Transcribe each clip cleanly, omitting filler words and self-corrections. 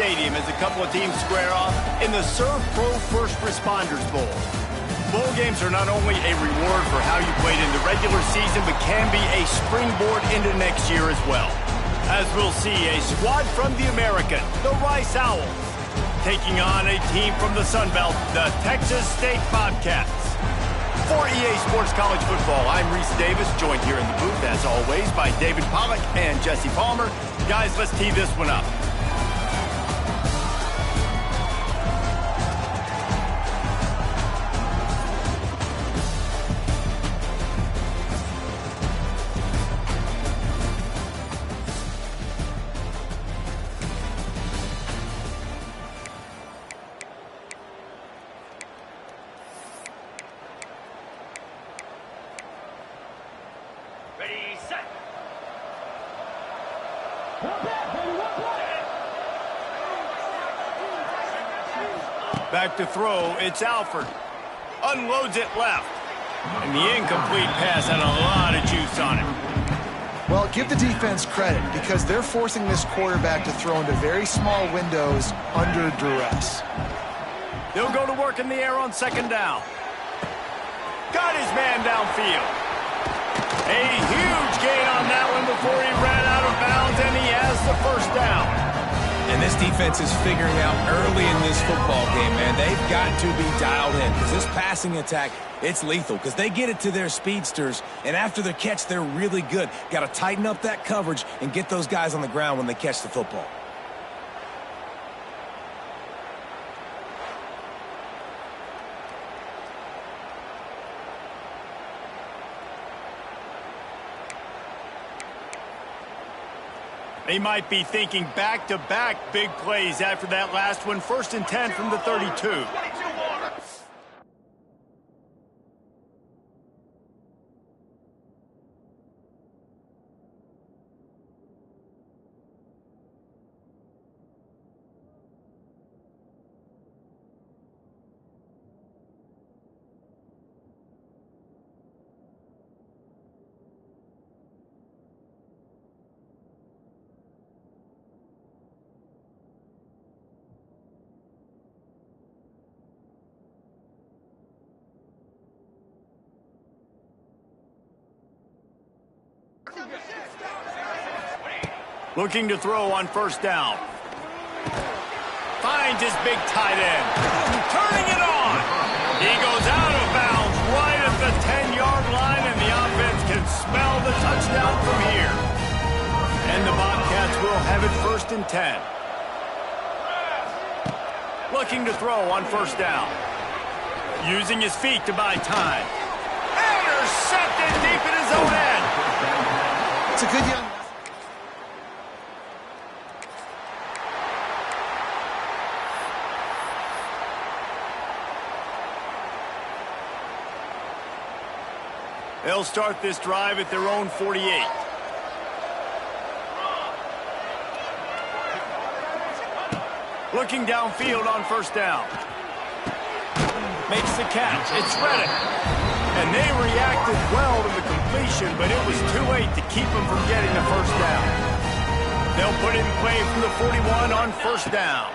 Stadium as a couple of teams square off in the Serve Pro First Responders Bowl. Bowl games are not only a reward for how you played in the regular season, but can be a springboard into next year as well. As we'll see, a squad from the American, the Rice Owls, taking on a team from the Sun Belt, the Texas State Bobcats. For EA Sports College Football, I'm Reese Davis, joined here in the booth, as always, by David Pollack and Jesse Palmer. Guys, let's tee this one up. Back to throw, it's Alford. Unloads it left. And the incomplete pass had a lot of juice on it. Well, give the defense credit because they're forcing this quarterback to throw into very small windows under duress. They'll go to work in the air on second down. Got his man downfield. A huge gain on that one before he ran out of bounds, and he has the first down. And this defense is figuring out early in this football game, man, they've got to be dialed in because this passing attack, it's lethal because they get it to their speedsters, and after the catch, they're really good. Got to tighten up that coverage and get those guys on the ground when they catch the football. They might be thinking back-to-back big plays after that last one. 1st and 10 from the 32. Looking to throw on first down. Finds his big tight end. Turning it on. He goes out of bounds right at the 10-yard line, and the offense can smell the touchdown from here. And the Bobcats will have it 1st and 10. Looking to throw on first down. Using his feet to buy time. Intercepted deep in his own end. It's a good young... They'll start this drive at their own 48. Looking downfield on first down. Makes the catch. It's Reddick. And they reacted well to the completion, but it was too late to keep them from getting the first down. They'll put it in play from the 41 on first down.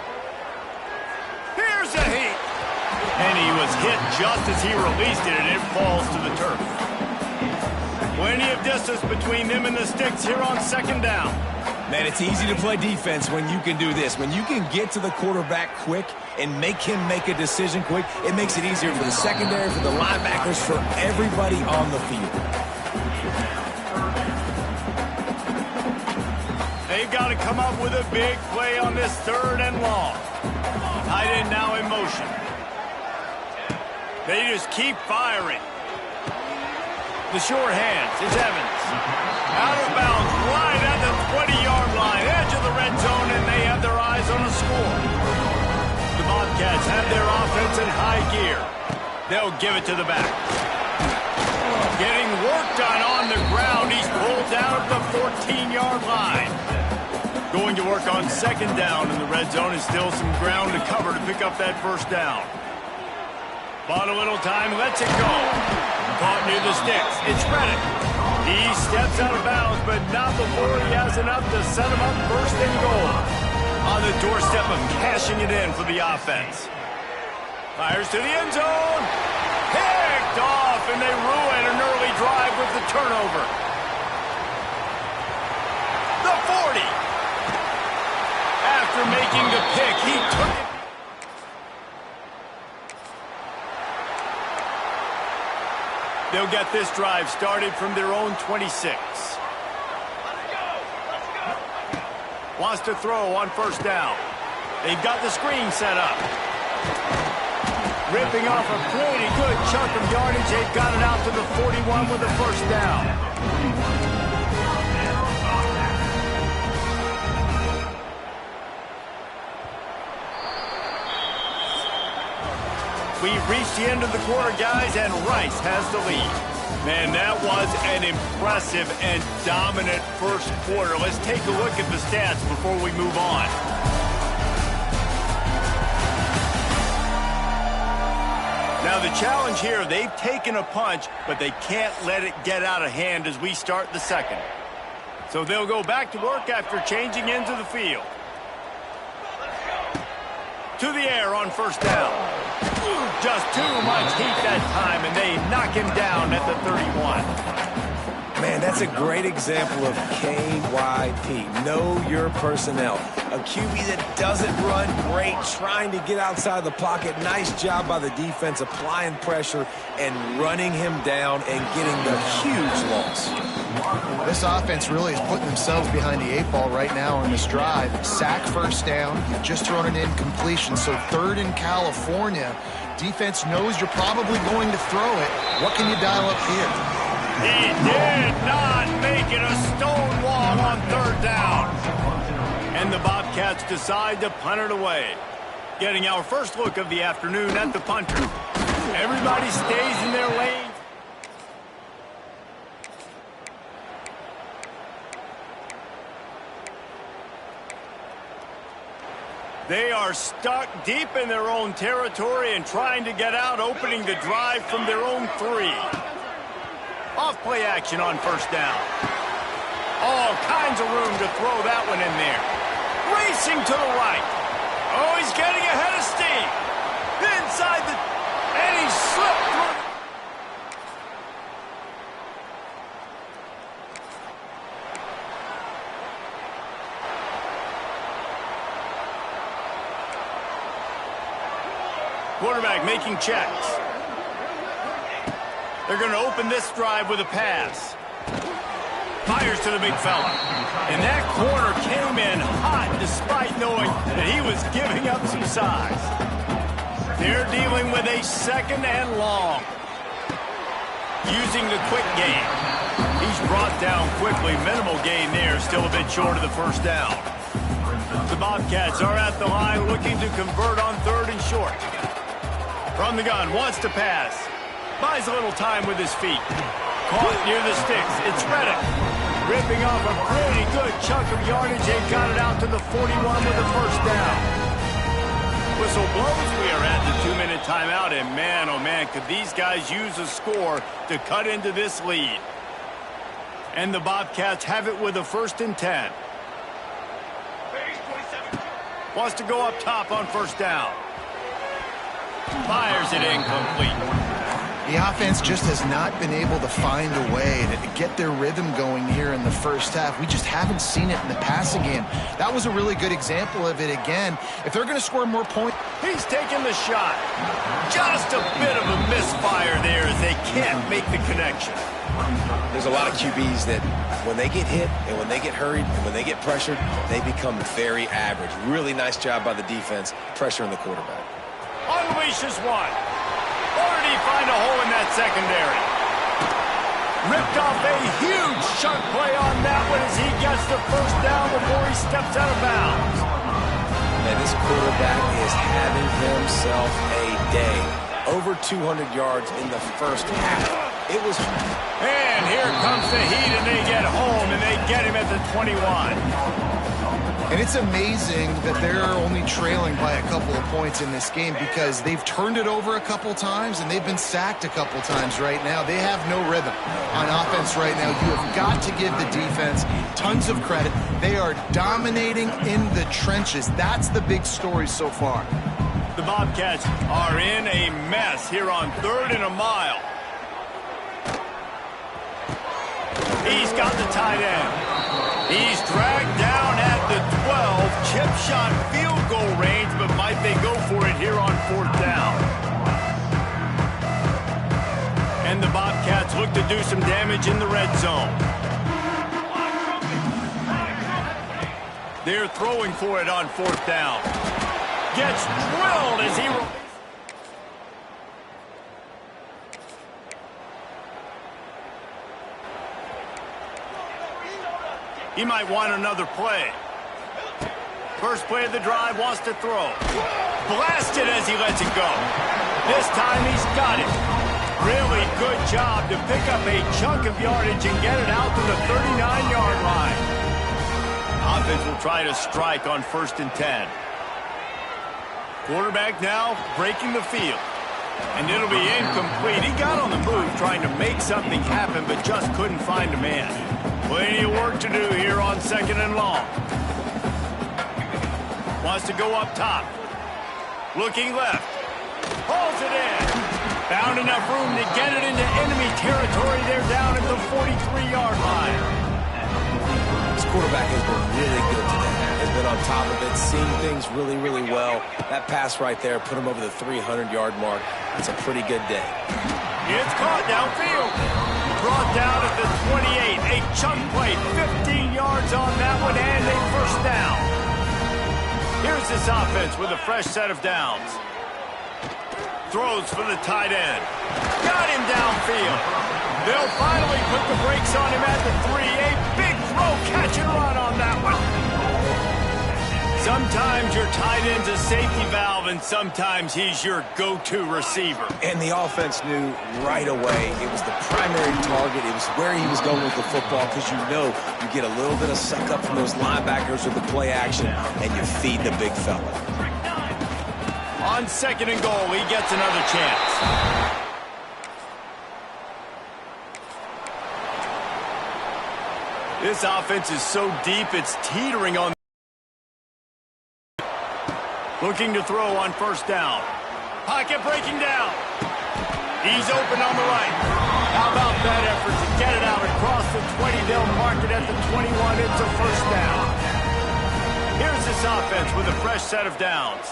Here's a heat. And he was hit just as he released it, and it falls to the turf. Plenty of distance between them and the sticks here on second down. Man, it's easy to play defense when you can do this. When you can get to the quarterback quick and make him make a decision quick, it makes it easier for the secondary, for the linebackers, for everybody on the field. They've got to come up with a big play on this 3rd and long. Tight end now in motion. They just keep firing. The short hands is Evans. Out of bounds, right at the 20-yard line, edge of the red zone, and they have their eyes on a score. The Bobcats have their offense in high gear. They'll give it to the back. Getting work done on the ground. He's pulled down at the 14-yard line. Going to work on second down in the red zone, and still some ground to cover to pick up that first down. Bought a little time, lets it go. Caught near the sticks. It's Reddick. He steps out of bounds, but not before he has enough to set him up 1st and goal. On the doorstep of cashing it in for the offense. Fires to the end zone. Picked off, and they ruin an early drive with the turnover. The 40. After making the pick, he took it. They'll get this drive started from their own 26. Wants to throw on first down. They've got the screen set up. Ripping off a pretty good chunk of yardage. They've got it out to the 41 with the first down. We've reached the end of the quarter, guys, and Rice has the lead. Man, that was an impressive and dominant first quarter. Let's take a look at the stats before we move on. Now, the challenge here, they've taken a punch, but they can't let it get out of hand as we start the second. So they'll go back to work after changing into the field. To the air on first down. Just too much heat that time, and they knock him down at the 31. Man, that's a great example of KYP. Know your personnel. A QB that doesn't run great, trying to get outside the pocket. Nice job by the defense applying pressure and running him down and getting the huge loss. This offense really is putting themselves behind the 8 ball right now on this drive. Sack first down. You've just thrown an incompletion, so third in California. Defense knows you're probably going to throw it. What can you dial up here? He did not make it a stone wall on third down. And the Bobcats decide to punt it away. Getting our first look of the afternoon at the punter. Everybody stays in their lane. They are stuck deep in their own territory and trying to get out, opening the drive from their own 3. Off-play action on first down. All kinds of room to throw that one in there. Racing to the right. Oh, he's getting ahead of steam. Inside the... And he slipped through. Quarterback making checks. They're going to open this drive with a pass. Fires to the big fella. And that corner came in hot despite knowing that he was giving up some size. They're dealing with a second and long. Using the quick game. He's brought down quickly. Minimal gain there. Still a bit short of the first down. The Bobcats are at the line looking to convert on third and short. From the gun, wants to pass. Buys a little time with his feet. Caught near the sticks. It's Reddick. Ripping off a pretty good chunk of yardage. They've got it out to the 41 with the first down. Whistle blows. We are at the 2-minute timeout. And man, oh man, could these guys use a score to cut into this lead. And the Bobcats have it with a 1st and 10. Wants to go up top on first down. Fires it incomplete. The offense just has not been able to find a way to get their rhythm going here in the first half. We just haven't seen it in the passing game. That was a really good example of it again. If they're going to score more points... He's taking the shot. Just a bit of a misfire there as they can't make the connection. There's a lot of QBs that when they get hit and when they get hurried and when they get pressured, they become very average. Really nice job by the defense, pressuring the quarterback. Unleashes one. Or did he find a hole in that secondary? Ripped off a huge chunk play on that one as he gets the first down before he steps out of bounds. And this quarterback is having himself a day. Over 200 yards in the first half. It was... And here comes the heat, and they get home, and they get him at the 21. And it's amazing that they're only trailing by a couple of points in this game because they've turned it over a couple times and they've been sacked a couple times right now. They have no rhythm on offense right now. You have got to give the defense tons of credit. They are dominating in the trenches. That's the big story so far. The Bobcats are in a mess here on 3rd and a mile. He's got the tight end. He's dragged down at the 12. Chip shot field goal range, but might they go for it here on 4th down? And the Bobcats look to do some damage in the red zone. They're throwing for it on 4th down. Gets drilled as he... He might want another play. First play of the drive, wants to throw. Blasted as he lets it go. This time he's got it. Really good job to pick up a chunk of yardage and get it out to the 39-yard line. Offense will try to strike on 1st and 10. Quarterback now breaking the field. And it'll be incomplete. He got on the move trying to make something happen, but just couldn't find a man. Plenty of work to do here on 2nd and long. Wants to go up top. Looking left. Pulls it in. Found enough room to get it into enemy territory. They're down at the 43-yard line. This quarterback has been really good today. Has been on top of it, seeing things really, really well. That pass right there put him over the 300-yard mark. That's a pretty good day. It's caught downfield. Brought down at the 28. A chunk play, 15 yards on that one, and a 1st down. Here's this offense with a fresh set of downs. Throws for the tight end. Got him downfield. They'll finally put the brakes on him at the 3. A big throw, catch and run on that one. Sometimes your tight end's a safety valve, and sometimes he's your go-to receiver. And the offense knew right away it was the primary target. It was where he was going with the football because you know you get a little bit of suck up from those linebackers with the play action, and you feed the big fella. On 2nd and goal, he gets another chance. This offense is so deep, it's teetering on. Looking to throw on 1st down. Pocket breaking down. He's open on the right. How about that effort to get it out across the 20? They'll mark it at the 21. It's a 1st down. Here's this offense with a fresh set of downs.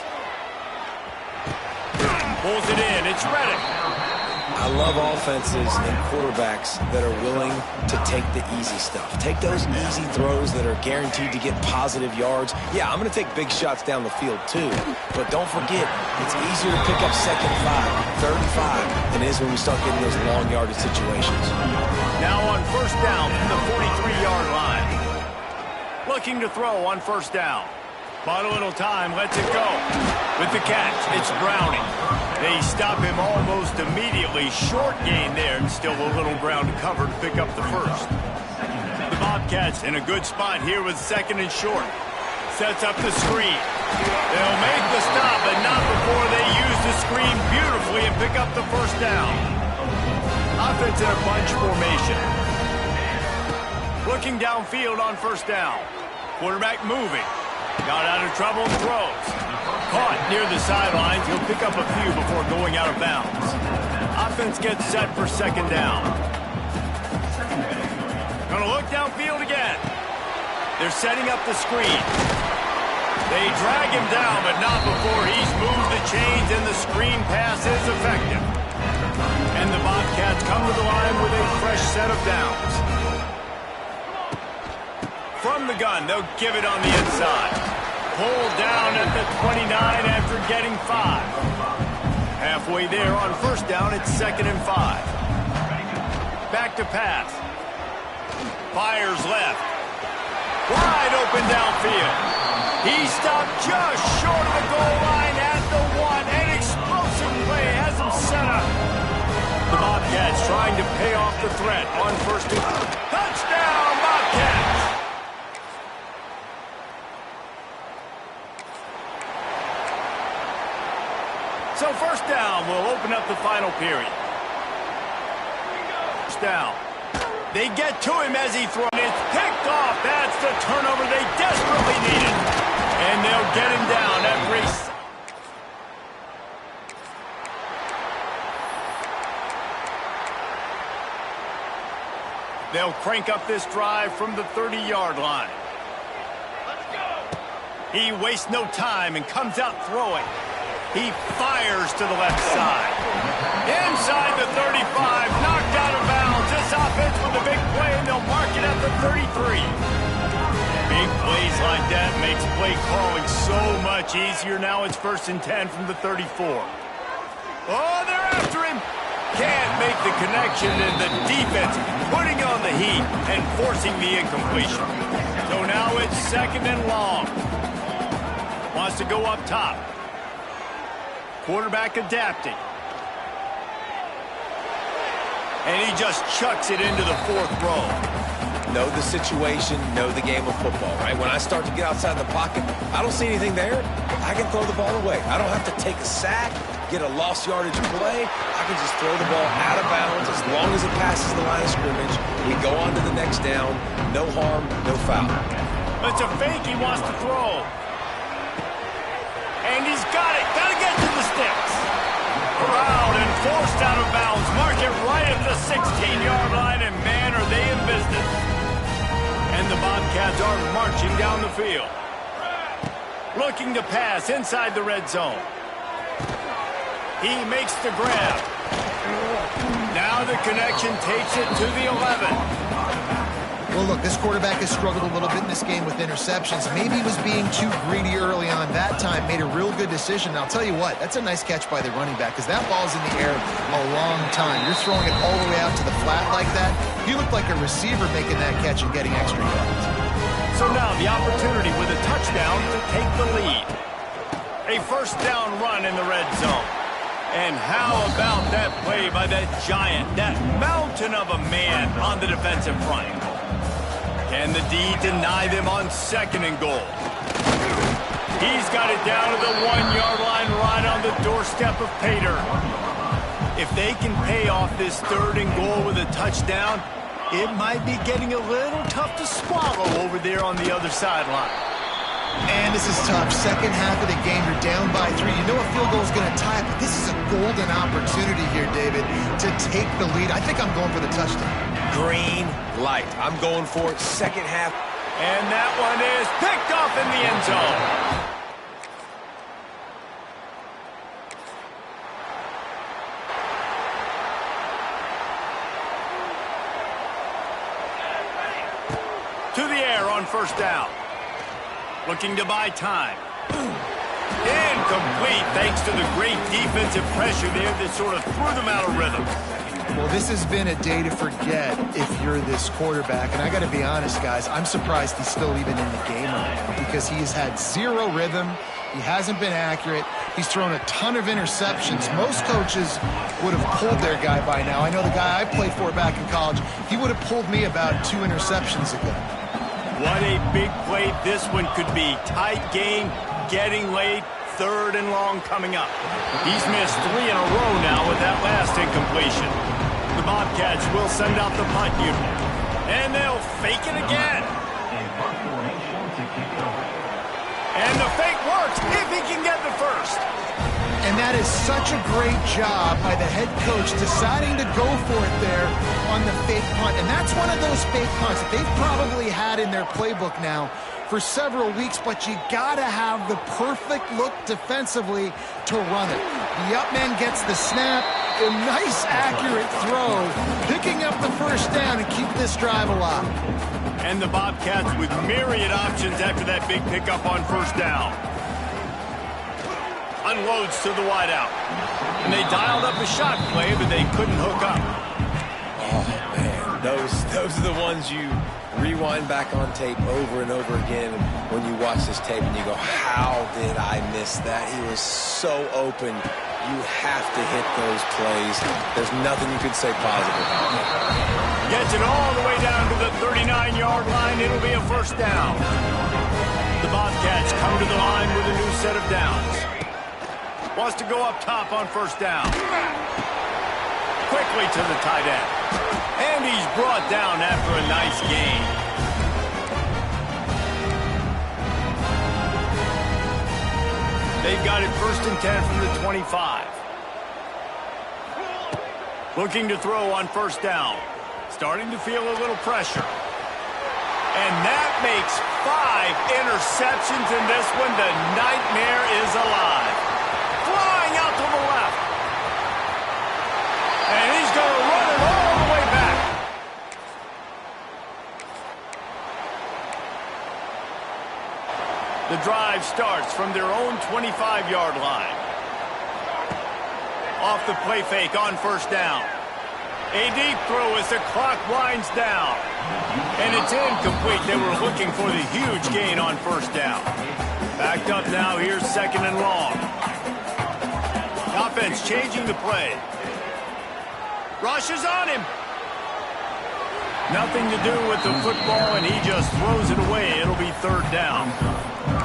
Pulls it in. It's Reddick. I love offenses and quarterbacks that are willing to take the easy stuff. Take those easy throws that are guaranteed to get positive yards. Yeah, I'm going to take big shots down the field too. But don't forget, it's easier to pick up 2nd and 5, 3rd and 5 than it is when we start getting those long yardage situations. Now on 1st down from the 43-yard line. Looking to throw on 1st down. Bought a little time, lets it go. With the catch, it's Browning. They stop him almost immediately. Short gain there, and still a little ground to cover to pick up the 1st. The Bobcats in a good spot here with 2nd and short. Sets up the screen. They'll make the stop, but not before they use the screen beautifully and pick up the 1st down. Offense in a bunch formation. Looking downfield on 1st down. Quarterback moving. Got out of trouble and throws. Caught near the sidelines. He'll pick up a few before going out of bounds. Offense gets set for 2nd down. Gonna look downfield again. They're setting up the screen. They drag him down, but not before he's moved the chains, and the screen pass is effective. And the Bobcats come to the line with a fresh set of downs. From the gun, they'll give it on the inside. Pulled down at the 29 after getting 5. Halfway there on 1st down, it's 2nd and 5. Back to pass. Fires left. Wide open downfield. He stopped just short of the goal line at the 1. An explosive play has him set up. The Bobcats trying to pay off the threat on 1st and... Touchdown, Bobcats! So first down will open up the final period. First down. They get to him as he throws. It's picked off. That's the turnover they desperately needed. And they'll get him down after he... They'll crank up this drive from the 30-yard line. Let's go. He wastes no time and comes out throwing. He fires to the left side. Inside the 35, knocked out of bounds. This offense with a big play, and they'll mark it at the 33. Big plays like that makes play calling so much easier. Now it's 1st and 10 from the 34. Oh, they're after him. Can't make the connection, and the defense putting on the heat and forcing the incompletion. So now it's 2nd and long. Wants to go up top. Quarterback adapting. And he just chucks it into the 4th row. Know the situation, know the game of football, right? When I start to get outside the pocket, I don't see anything there. I can throw the ball away. I don't have to take a sack, get a lost yardage play. I can just throw the ball out of bounds as long as it passes the line of scrimmage. We go on to the next down. No harm, no foul. It's a fake he wants to throw. And he's got it. Got to get to the sticks. Corralled and forced out of bounds. Mark it right at the 16-yard line, and man, are they in business. And the Bobcats are marching down the field. Looking to pass inside the red zone. He makes the grab. Now the connection takes it to the 11. Well, look, this quarterback has struggled a little bit in this game with interceptions. Maybe he was being too greedy early on. That time made a real good decision. And I'll tell you what, that's a nice catch by the running back because that ball's in the air a long time. You're throwing it all the way out to the flat like that. You look like a receiver making that catch and getting extra yards. So now the opportunity with a touchdown to take the lead. A 1st down run in the red zone. And how about that play by that giant, that mountain of a man on the defensive front? Can the D deny them on 2nd and goal? He's got it down to the 1-yard line right on the doorstep of Pater. If they can pay off this 3rd and goal with a touchdown, it might be getting a little tough to swallow over there on the other sideline. And this is tough. 2nd half of the game, you're down by 3. You know a field goal is going to tie it, but this is a golden opportunity here, David, to take the lead. I think I'm going for the touchdown. Green light. I'm going for it. 2nd half. And that one is picked off in the end zone. To the air on 1st down. Looking to buy time. Incomplete thanks to the great defensive pressure there that sort of threw them out of rhythm. Well, this has been a day to forget if you're this quarterback. And I got to be honest, guys, I'm surprised he's still even in the game right now because he has had 0 rhythm. He hasn't been accurate. He's thrown a ton of interceptions. Most coaches would have pulled their guy by now. I know the guy I played for back in college, he would have pulled me about 2 interceptions ago. What a big play this one could be. Tight game, getting late, 3rd and long coming up. He's missed 3 in a row now with that last incompletion. The Bobcats will send out the punt unit. And they'll fake it again. And the fake works if he can get the 1st. And that is such a great job by the head coach deciding to go for it there on the fake punt. And that's one of those fake punts that they've probably had in their playbook now for several weeks, but you gotta have the perfect look defensively to run it. The up man gets the snap, a nice accurate throw, picking up the 1st down and keep this drive alive. And the Bobcats with myriad options after that big pickup on 1st down. Unloads to the wideout. And they dialed up a shot play, but they couldn't hook up. Oh, man. Those are the ones you rewind back on tape over and over again when you watch this tape and you go, how did I miss that? He was so open. You have to hit those plays. There's nothing you could say positive about that. Gets it all the way down to the 39-yard line. It'll be a 1st down. The Bobcats come to the line with a new set of downs. Wants to go up top on first down. Quickly to the tight end. And he's brought down after a nice gain. They've got it 1st and 10 from the 25. Looking to throw on first down. Starting to feel a little pressure. And that makes 5 interceptions in this one. The nightmare is alive. Flying out to the left. And he's going to run it all the way back. The drive starts from their own 25-yard line. Off the play fake on first down. A deep throw as the clock winds down. And it's incomplete. They were looking for the huge gain on first down. Backed up now. Here's 2nd and long. Offense changing the play. Rush is on him. Nothing to do with the football, and he just throws it away. It'll be 3rd down.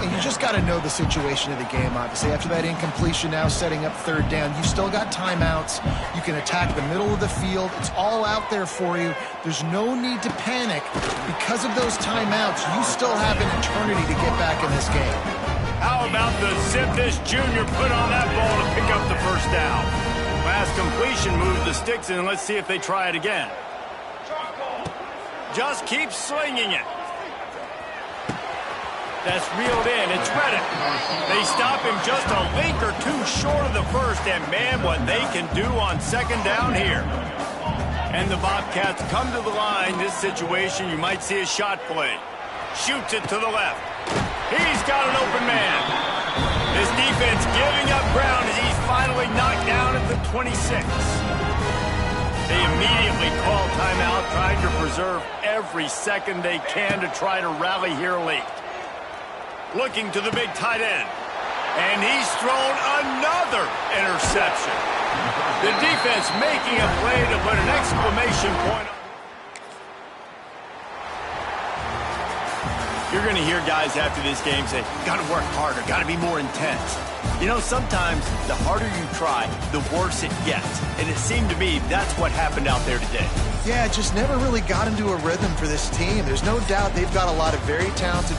And you just got to know the situation of the game, obviously. After that incompletion, now setting up 3rd down, you've still got timeouts. You can attack the middle of the field. It's all out there for you. There's no need to panic. Because of those timeouts, you still have an eternity to get back in this game. How about the zip this junior put on that ball to pick up the 1st down? Last completion moved the sticks in. Let's see if they try it again. Just keep slinging it. That's reeled in. It's Reddick. They stop him just a link or two short of the 1st, and man, what they can do on 2nd down here. And the Bobcats come to the line. This situation, you might see a shot play. Shoots it to the left. He's got an open man. This defense giving up ground as he's finally knocked down at the 26. They immediately call timeout, trying to preserve every second they can to try to rally here late. Looking to the big tight end. And he's thrown another interception. The defense making a play to put an exclamation point on. You're going to hear guys after this game say, got to work harder, got to be more intense. You know, sometimes the harder you try, the worse it gets. And it seemed to me that's what happened out there today. Yeah, it just never really got into a rhythm for this team. There's no doubt they've got a lot of very talented